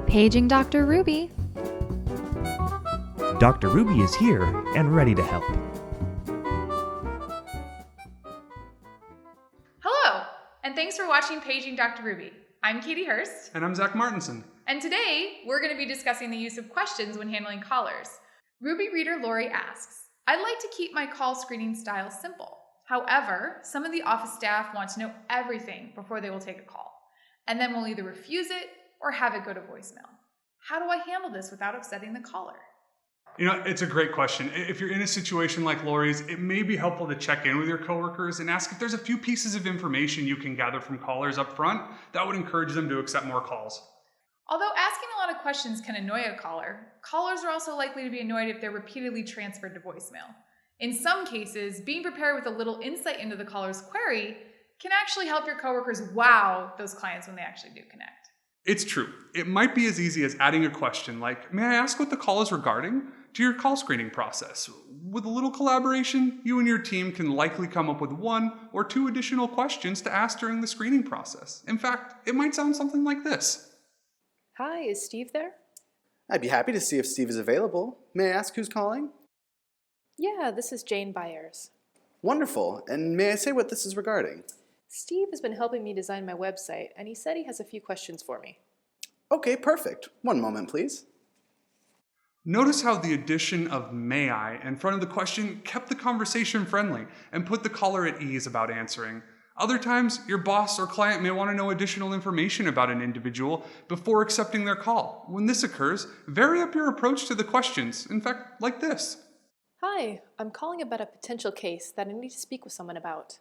Paging Dr. Ruby. Dr. Ruby is here and ready to help. Hello, and thanks for watching Paging Dr. Ruby. I'm Katie Hurst. And I'm Zach Martinson. And today, we're going to be discussing the use of questions when handling callers. Ruby reader Lori asks, I'd like to keep my call screening style simple. However, some of the office staff want to know everything before they will take a call, and then will either refuse it or have it go to voicemail. How do I handle this without upsetting the caller? You know, it's a great question. If you're in a situation like Lori's, it may be helpful to check in with your coworkers and ask if there's a few pieces of information you can gather from callers up front that would encourage them to accept more calls. Although asking a lot of questions can annoy a caller, callers are also likely to be annoyed if they're repeatedly transferred to voicemail. In some cases, being prepared with a little insight into the caller's query can actually help your coworkers wow those clients when they actually do connect. It's true. It might be as easy as adding a question like, may I ask what the call is regarding, to your call screening process. With a little collaboration, you and your team can likely come up with 1 or 2 additional questions to ask during the screening process. In fact, it might sound something like this. Hi, is Steve there? I'd be happy to see if Steve is available. May I ask who's calling? Yeah, this is Jane Byers. Wonderful. And may I say what this is regarding? Steve has been helping me design my website, and he said he has a few questions for me. Okay, perfect. One moment, please. Notice how the addition of may I in front of the question kept the conversation friendly and put the caller at ease about answering. Other times, your boss or client may want to know additional information about an individual before accepting their call. When this occurs, vary up your approach to the questions. In fact, like this. Hi, I'm calling about a potential case that I need to speak with someone about.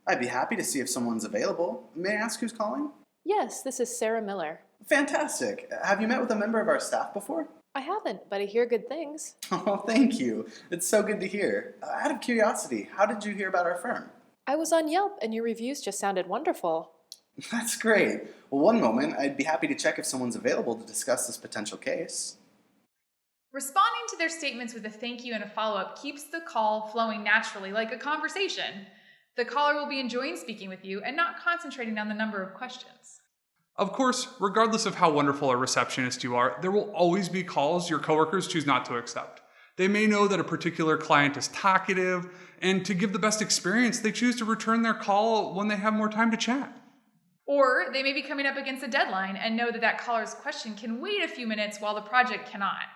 I'd be happy to see if someone's available. May I ask who's calling? Yes, this is Sarah Miller. Fantastic. Have you met with a member of our staff before? I haven't, but I hear good things. Oh, thank you. It's so good to hear. Out of curiosity, how did you hear about our firm? I was on Yelp, and your reviews just sounded wonderful. That's great. Well, one moment, I'd be happy to check if someone's available to discuss this potential case. Responding to their statements with a thank you and a follow-up keeps the call flowing naturally, like a conversation. The caller will be enjoying speaking with you and not concentrating on the number of questions. Of course, regardless of how wonderful a receptionist you are, there will always be calls your coworkers choose not to accept. They may know that a particular client is talkative, and to give the best experience, they choose to return their call when they have more time to chat. Or they may be coming up against a deadline and know that that caller's question can wait a few minutes while the project cannot.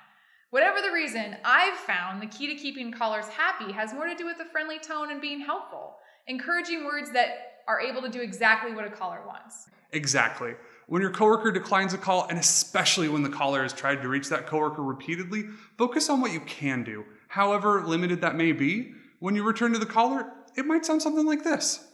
Whatever the reason, I've found the key to keeping callers happy has more to do with a friendly tone and being helpful, encouraging words that are able to do exactly what a caller wants. Exactly. When your coworker declines a call, and especially when the caller has tried to reach that coworker repeatedly, focus on what you can do. However limited that may be, when you return to the caller, it might sound something like this.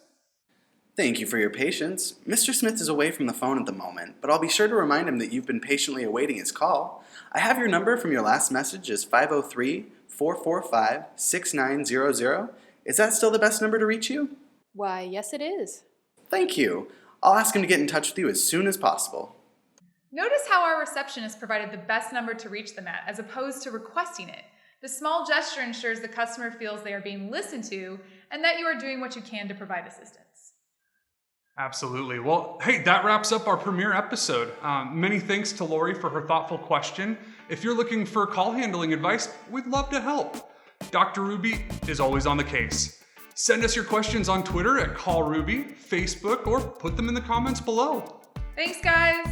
Thank you for your patience. Mr. Smith is away from the phone at the moment, but I'll be sure to remind him that you've been patiently awaiting his call. I have your number from your last message as 503-445-6900. Is that still the best number to reach you? Why, yes it is. Thank you. I'll ask him to get in touch with you as soon as possible. Notice how our receptionist provided the best number to reach them at, as opposed to requesting it. The small gesture ensures the customer feels they are being listened to and that you are doing what you can to provide assistance. Absolutely. Well, hey, that wraps up our premiere episode. Many thanks to Lori for her thoughtful question. If you're looking for call handling advice, we'd love to help. Dr. Ruby is always on the case. Send us your questions on Twitter at CallRuby, Facebook, or put them in the comments below. Thanks, guys!